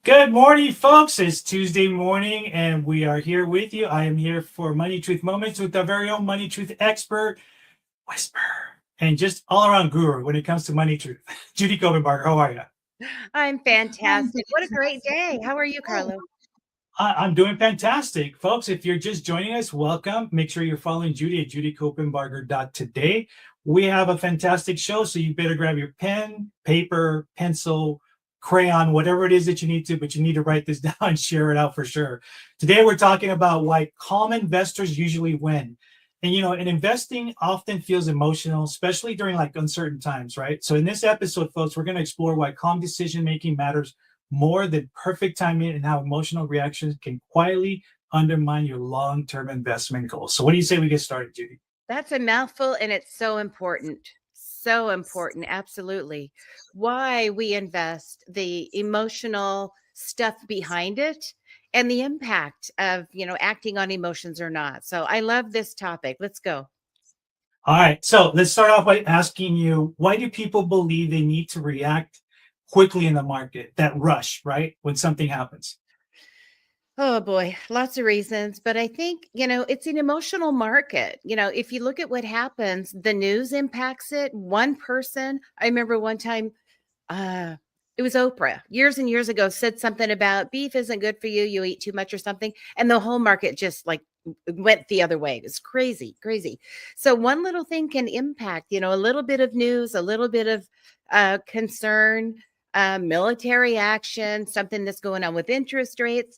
Good morning, folks. It's Tuesday morning, and we are here with you. I am here for Money Truth Moments with our very own Money Truth expert, Whisper, and just all around guru when it comes to money truth. Judy Copenbarger, how are you? I'm fantastic. What a great day. How are you, Carlo? I'm doing fantastic. Folks, if you're just joining us, welcome. Make sure you're following Judy at judycopenbarger.today. We have a fantastic show, so you better grab your pen, paper, pencil, crayon, whatever it is that you need to, but you need to write this down and share it out for sure. Today, we're talking about why calm investors usually win. And investing often feels emotional, especially during like uncertain times, right? So in this episode, folks, we're going to explore why calm decision making matters more than perfect timing and how emotional reactions can quietly undermine your long-term investment goals. So what do you say we get started, Judy? That's a mouthful and it's so important. So important. Absolutely. Why we invest, the emotional stuff behind it, and the impact of, acting on emotions or not. So I love this topic. Let's go. All right. So let's start off by asking you, why do people believe they need to react quickly in the market, that rush, right? When something happens. Oh boy, lots of reasons, but I think, it's an emotional market. If you look at what happens, the news impacts it. One person, I remember one time, uh, it was Oprah years and years ago said something about beef isn't good for you. You eat too much or something. And the whole market just like went the other way. It was crazy, crazy. So one little thing can impact, a little bit of news, a little bit of concern, military action, something that's going on with interest rates.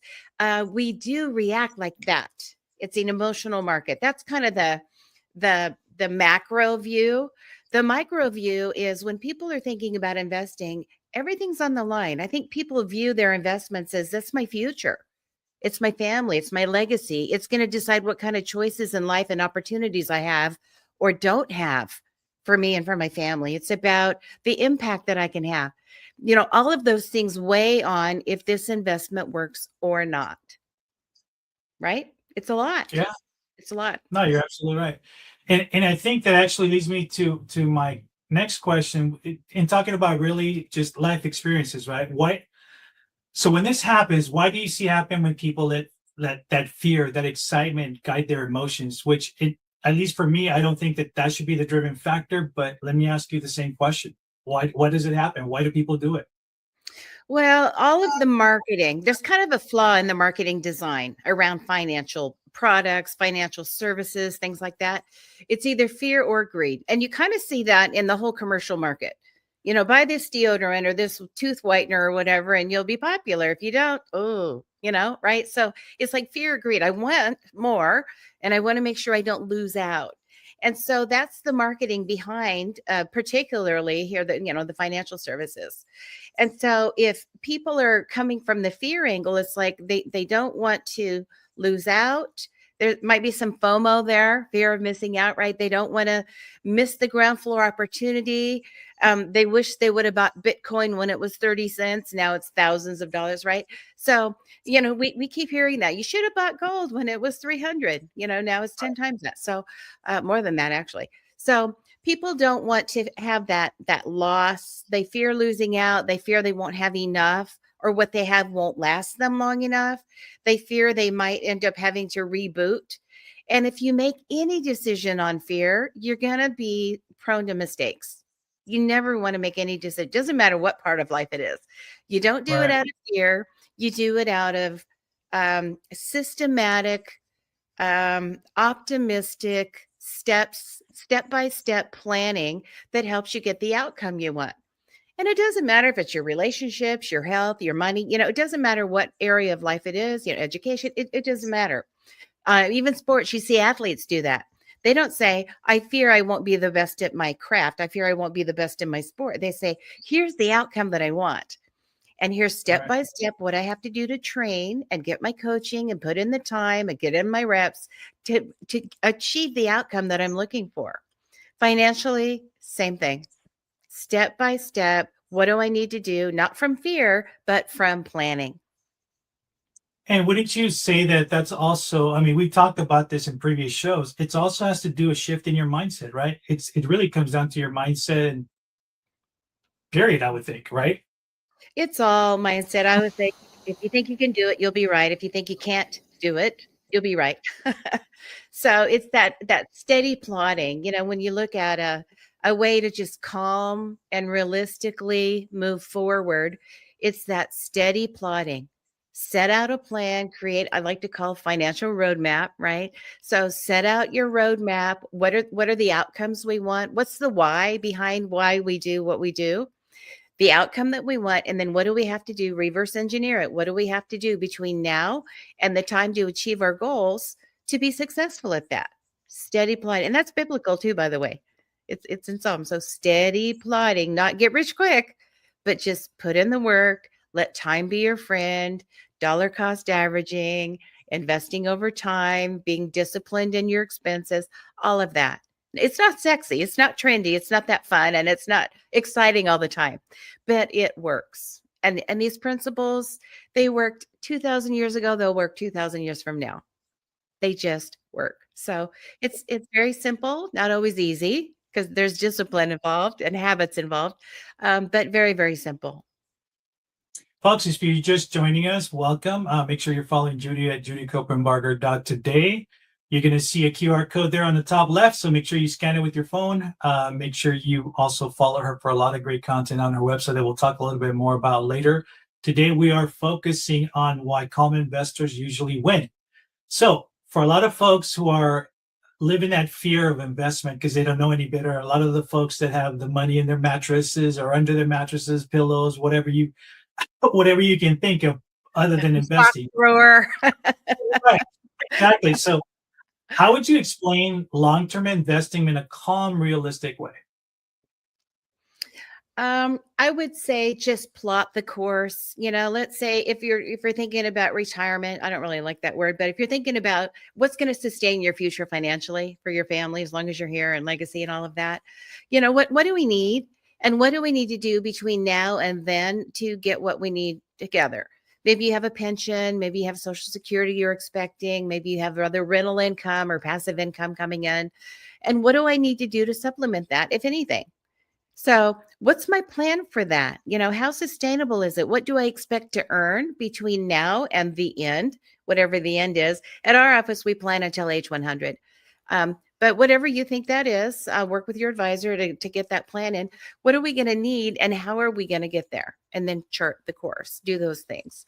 We do react like that. It's an emotional market. That's kind of the macro view. The micro view is when people are thinking about investing, everything's on the line. I think people view their investments as that's my future. It's my family, it's my legacy. It's going to decide what kind of choices in life and opportunities I have or don't have for me and for my family. It's about the impact that I can have. All of those things weigh on if this investment works or not, right? It's a lot. Yeah. It's a lot. No, you're absolutely right. And I think that actually leads me to my next question in talking about really just life experiences, right? So when this happens, why do you see happen when people let that fear, that excitement guide their emotions, which at least for me, I don't think that that should be the driven factor, but let me ask you the same question. Why does it happen? Why do people do it? Well, all of the marketing, there's kind of a flaw in the marketing design around financial products, financial services, things like that. It's either fear or greed. And you kind of see that in the whole commercial market. Buy this deodorant or this tooth whitener or whatever, and you'll be popular. If you don't, oh, right? So it's like fear or greed. I want more and I want to make sure I don't lose out. And so that's the marketing behind, particularly here, the financial services. And so if people are coming from the fear angle, it's like they don't want to lose out. There might be some FOMO there, fear of missing out, right? They don't want to miss the ground floor opportunity. They wish they would have bought Bitcoin when it was 30 cents. Now it's thousands of dollars, right? So, we keep hearing that. You should have bought gold when it was 300. Now it's 10 times that. So more than that, actually. So people don't want to have that loss. They fear losing out. They fear they won't have enough or what they have won't last them long enough. They fear they might end up having to reboot. And if you make any decision on fear, you're going to be prone to mistakes. You never want to make any decision. It doesn't matter what part of life it is. You don't do it Right. out of fear. You do it out of systematic, optimistic step by step planning that helps you get the outcome you want. And it doesn't matter if it's your relationships, your health, your money, it doesn't matter what area of life it is, education, it doesn't matter. Even sports, you see athletes do that. They don't say, I fear I won't be the best at my craft. I fear I won't be the best in my sport. They say, here's the outcome that I want. And here's step Right. by step what I have to do to train and get my coaching and put in the time and get in my reps to achieve the outcome that I'm looking for. Financially, same thing. Step by step, what do I need to do? Not from fear, but from planning. And wouldn't you say that that's also, I mean, we talked about this in previous shows. It's also has to do a shift in your mindset, right? It really comes down to your mindset and period, I would think, right? It's all mindset. I would say If you think you can do it, you'll be right. If you think you can't do it, you'll be right. So it's that steady plodding. When you look at a way to just calm and realistically move forward, it's that steady plodding. Set out a plan, create, I like to call financial roadmap, right? So set out your roadmap. What are the outcomes we want? What's the why behind why we do what we do? The outcome that we want, and then what do we have to do? Reverse engineer it. What do we have to do between now and the time to achieve our goals to be successful at that? Steady plodding. And that's biblical too, by the way. It's in Psalm. So steady plodding, not get rich quick, but just put in the work, let time be your friend, dollar cost averaging, investing over time, being disciplined in your expenses, all of that. It's not sexy, it's not trendy, it's not that fun, and it's not exciting all the time, but it works. And these principles, they worked 2,000 years ago, they'll work 2,000 years from now. They just work. So it's very simple, not always easy because there's discipline involved and habits involved, but very, very simple. Folks, if you're just joining us, welcome. Make sure you're following Judy at judycopenbarger.today. You're going to see a QR code there on the top left, so make sure you scan it with your phone. Make sure you also follow her for a lot of great content on her website that we'll talk a little bit more about later. Today, we are focusing on why calm investors usually win. So for a lot of folks who are living that fear of investment because they don't know any better, a lot of the folks that have the money in their mattresses or under their mattresses, pillows, whatever you can think of other than Stock investing. thrower. Right, exactly. So how would you explain long-term investing in a calm, realistic way? I would say just plot the course. Let's say if you're thinking about retirement, I don't really like that word, but if you're thinking about what's going to sustain your future financially for your family, as long as you're here and legacy and all of that, what do we need? And what do we need to do between now and then to get what we need together? Maybe you have a pension, maybe you have Social Security you're expecting, maybe you have other rental income or passive income coming in. And what do I need to do to supplement that, if anything? So, what's my plan for that? How sustainable is it? What do I expect to earn between now and the end, whatever the end is? At our office, we plan until age 100. But whatever you think that is, work with your advisor to get that plan in. What are we going to need and how are we going to get there? And then chart the course, do those things.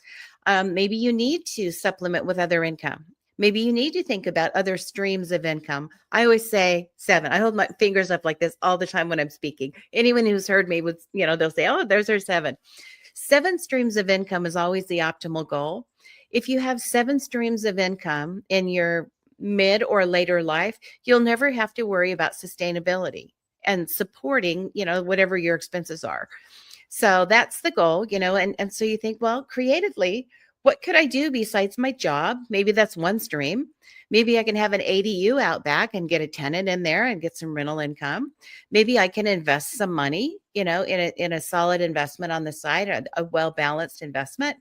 Maybe you need to supplement with other income. Maybe you need to think about other streams of income. I always say 7. I hold my fingers up like this all the time when I'm speaking. Anyone who's heard me would, they'll say, oh, there's our 7. 7 streams of income is always the optimal goal. If you have 7 streams of income in your mid or later life, you'll never have to worry about sustainability and supporting, whatever your expenses are. So that's the goal, and so you think, well, creatively, what could I do besides my job? Maybe that's one stream. Maybe I can have an ADU out back and get a tenant in there and get some rental income. Maybe I can invest some money, in a solid investment on the side, a well-balanced investment.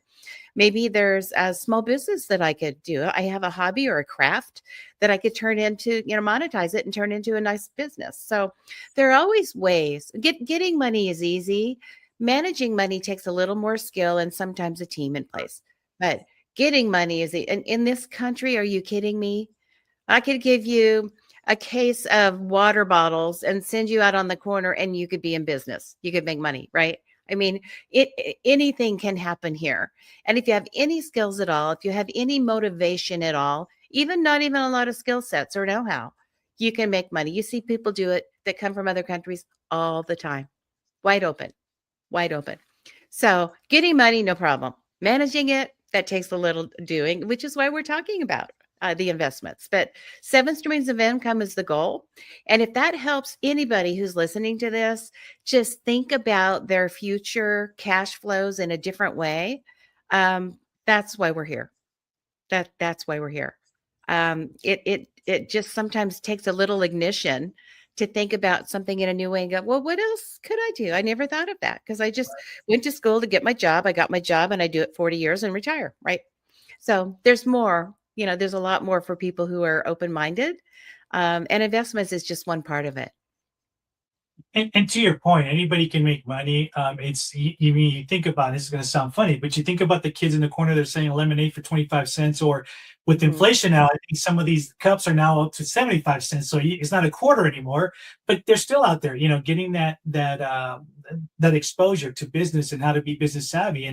Maybe there's a small business that I could do. I have a hobby or a craft that I could turn into, monetize it and turn into a nice business. So there are always ways. Getting money is easy. Managing money takes a little more skill and sometimes a team in place. But getting money is in this country, are you kidding me? I could give you a case of water bottles and send you out on the corner and you could be in business. You could make money, right? I mean, anything can happen here. And if you have any skills at all, if you have any motivation at all, not even a lot of skill sets or know-how, you can make money. You see people do it that come from other countries all the time. Wide open. So getting money, no problem. Managing it, that takes a little doing, which is why we're talking about the investments. But 7 streams of income is the goal. And if that helps anybody who's listening to this, just think about their future cash flows in a different way. That's why we're here. That's why we're here. It just sometimes takes a little ignition to think about something in a new way and go, well, what else could I do? I never thought of that because I just went to school to get my job. I got my job and I do it 40 years and retire, right? So there's more, there's a lot more for people who are open-minded. And investments is just one part of it. And to your point, anybody can make money. It's you think about it, this is going to sound funny, but you think about the kids in the corner that are selling lemonade for 25 cents, or with Mhm. inflation now, I think some of these cups are now up to 75 cents. So it's not a quarter anymore, but they're still out there, getting that exposure to business and how to be business savvy.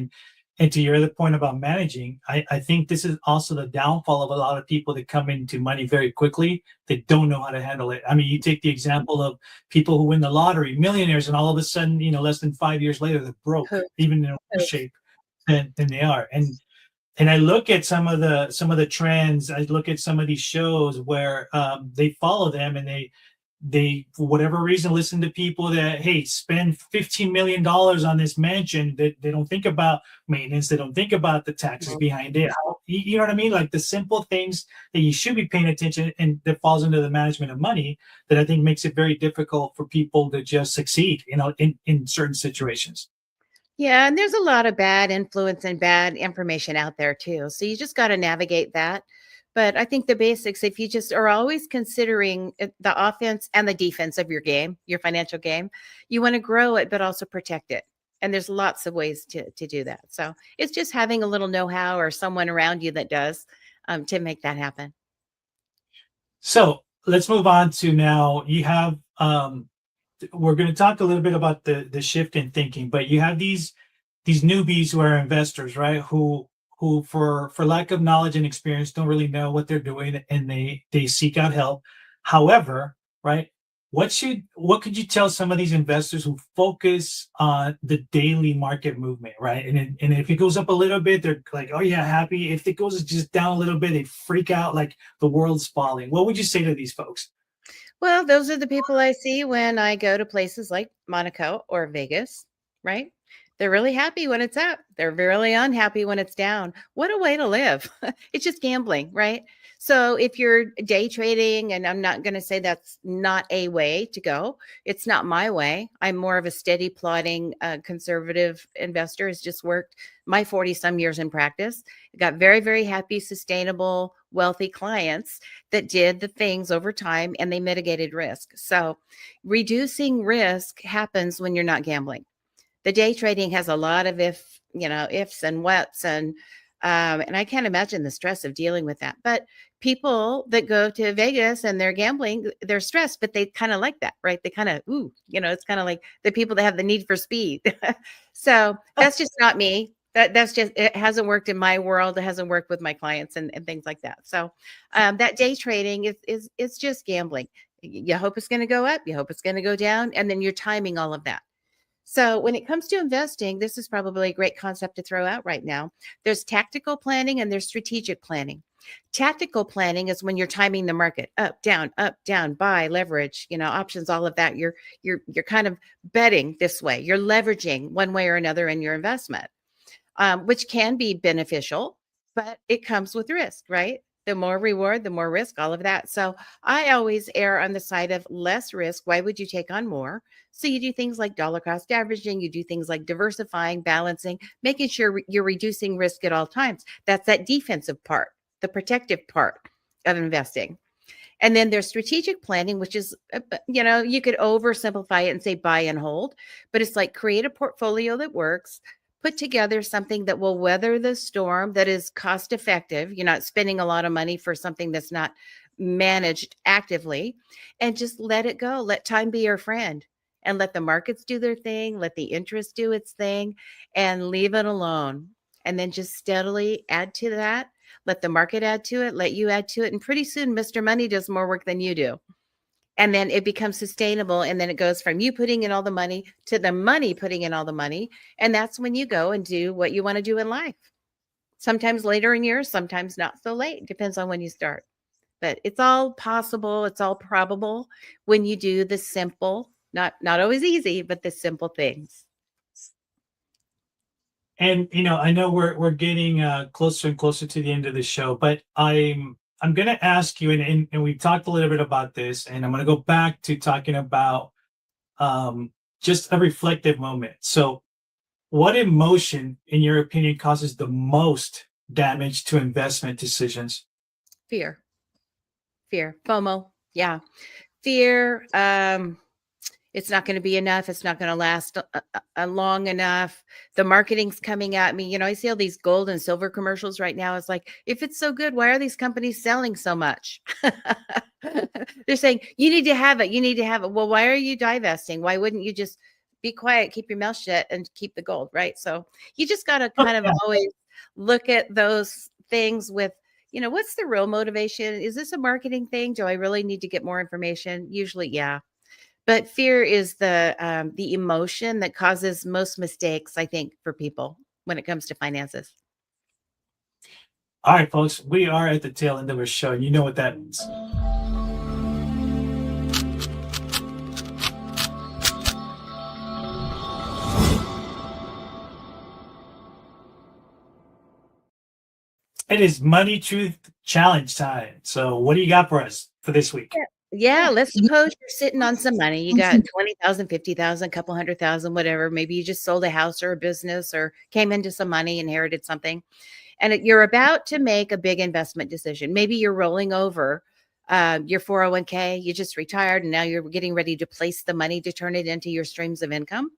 And to your other point about managing, I think this is also the downfall of a lot of people that come into money very quickly. They don't know how to handle it. I mean, you take the example of people who win the lottery, millionaires, and all of a sudden, less than 5 years later, they're broke, Hook, even in worse hook. shape than they are. And I look at some of the trends. I look at some of these shows where they follow them, and they for whatever reason listen to people that, hey, spend $15 million on this mansion. They don't think about maintenance. They don't think about the taxes Mhm. behind it. You know what I mean? Like the simple things that you should be paying attention, and that falls into the management of money, that I think makes it very difficult for people to just succeed, in certain situations. Yeah, and there's a lot of bad influence and bad information out there too. So you just got to navigate that. But I think the basics, if you just are always considering the offense and the defense of your game, your financial game, you want to grow it, but also protect it. And there's lots of ways to do that. So it's just having a little know-how or someone around you that does to make that happen. So let's move on to now. You have we're going to talk a little bit about the shift in thinking, but you have these newbies who are investors, right? Who for lack of knowledge and experience don't really know what they're doing, and they seek out help. However, right, what could you tell some of these investors who focus on the daily market movement, right? And if it goes up a little bit, they're like, oh yeah, happy. If it goes just down a little bit, they freak out like the world's falling. What would you say to these folks? Well, those are the people I see when I go to places like Monaco or Vegas, right? They're really happy when it's up. They're really unhappy when it's down. What a way to live. It's just gambling, right? So if you're day trading, and I'm not going to say that's not a way to go, it's not my way. I'm more of a steady plodding conservative investor. Has just worked my 40 some years in practice. Got very, very happy, sustainable, wealthy clients that did the things over time and they mitigated risk. So reducing risk happens when you're not gambling. The day trading has a lot of ifs and whats and I can't imagine the stress of dealing with that. But people that go to Vegas and they're gambling, they're stressed, but they kind of like that, right? They kind of, it's kind of like the people that have the need for speed. So that's just not me. That's just, it hasn't worked in my world. It hasn't worked with my clients and things like that. So that day trading is it's just gambling. You hope it's going to go up, you hope it's going to go down, and then you're timing all of that. So, when it comes to investing, this is probably a great concept to throw out right now. There's tactical planning and there's strategic planning. Tactical planning is when you're timing the market up, down, buy, leverage, options, all of that. You're kind of betting this way. You're leveraging one way or another in your investment, which can be beneficial, but it comes with risk, right? The more reward, the more risk, all of that. So I always err on the side of less risk. Why would you take on more? So you do things like dollar cost averaging, you do things like diversifying, balancing, making sure you're reducing risk at all times. That's that defensive part, the protective part of investing. And then there's strategic planning, which is, you could oversimplify it and say buy and hold, but it's like create a portfolio that works, put together something that will weather the storm, that is cost effective. You're not spending a lot of money for something that's not managed actively, and just let it go. Let time be your friend and let the markets do their thing, let the interest do its thing, and leave it alone. And then just steadily add to that. Let the market add to it, let you add to it. And pretty soon, Mr. Money does more work than you do. And then it becomes sustainable. And then it goes from you putting in all the money to the money putting in all the money. And that's when you go and do what you want to do in life. Sometimes later in years, sometimes not so late. Depends on when you start. But it's all possible. It's all probable when you do the simple, not always easy, but the simple things. And I know we're getting closer and closer to the end of the show, but I'm going to ask you, and we talked a little bit about this, and I'm going to go back to talking about just a reflective moment. So, what emotion, in your opinion, causes the most damage to investment decisions? Fear, FOMO. Yeah. Fear. It's not going to be enough. It's not going to last long enough. The marketing's coming at me. I see all these gold and silver commercials right now. It's like, if it's so good, why are these companies selling so much? They're saying, you need to have it. You need to have it. Well, why are you divesting? Why wouldn't you just be quiet, keep your mouth shut, and keep the gold, right? So you just got to kind of always look at those things with, what's the real motivation? Is this a marketing thing? Do I really need to get more information? Usually, yeah. But fear is the emotion that causes most mistakes, I think, for people when it comes to finances. All right, folks, we are at the tail end of our show, and you know what that means. It is Money Truth Challenge time. So what do you got for us for this week? Yeah, let's suppose you're sitting on some money. You got 20,000, 50,000, a couple 100,000, whatever. Maybe you just sold a house or a business or came into some money, inherited something, and you're about to make a big investment decision. Maybe you're rolling over your 401k. You just retired and now you're getting ready to place the money to turn it into your streams of income.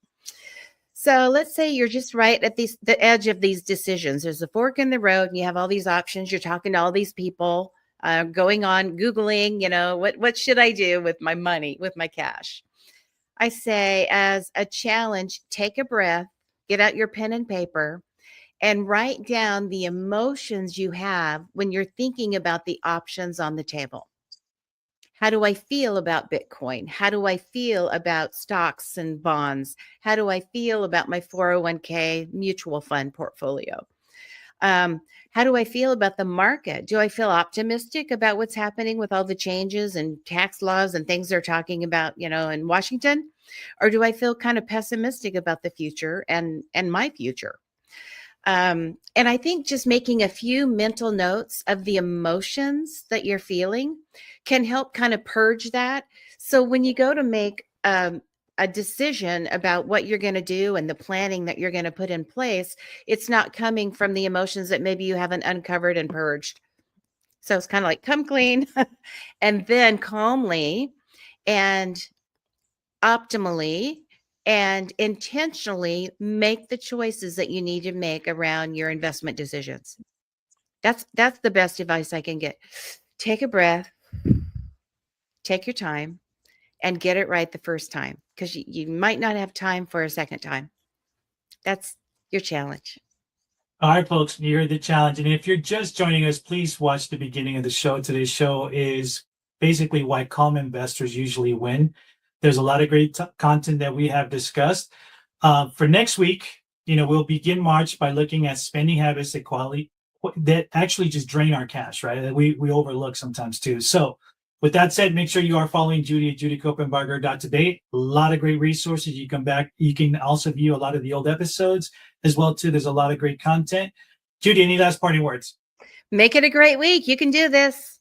So let's say you're just right at the edge of these decisions. There's a fork in the road and you have all these options. You're talking to all these people, going on, Googling, what should I do with my money, with my cash? I say, as a challenge, take a breath, get out your pen and paper, and write down the emotions you have when you're thinking about the options on the table. How do I feel about Bitcoin? How do I feel about stocks and bonds? How do I feel about my 401k mutual fund portfolio? How do I feel about the market? Do I feel optimistic about what's happening with all the changes and tax laws and things they're talking about, in Washington? Or do I feel kind of pessimistic about the future and my future? And I think just making a few mental notes of the emotions that you're feeling can help kind of purge that. So when you go to make a decision about what you're going to do and the planning that you're going to put in place, it's not coming from the emotions that maybe you haven't uncovered and purged. So it's kind of like, come clean and then calmly and optimally and intentionally make the choices that you need to make around your investment decisions. That's the best advice I can get. Take a breath, take your time, and get it right the first time, because you might not have time for a second time. That's your challenge. All right, folks, you heard the challenge. And if you're just joining us, please watch the beginning of the show. Today's show is basically why calm investors usually win. There's a lot of great content that we have discussed. For next week, we'll begin March by looking at spending habits that actually just drain our cash, right? That we overlook sometimes too. So with that said, make sure you are following Judy at judycopenbarger.today. A lot of great resources. You come back. You can also view a lot of the old episodes as well too. There's a lot of great content. Judy, any last parting words? Make it a great week. You can do this.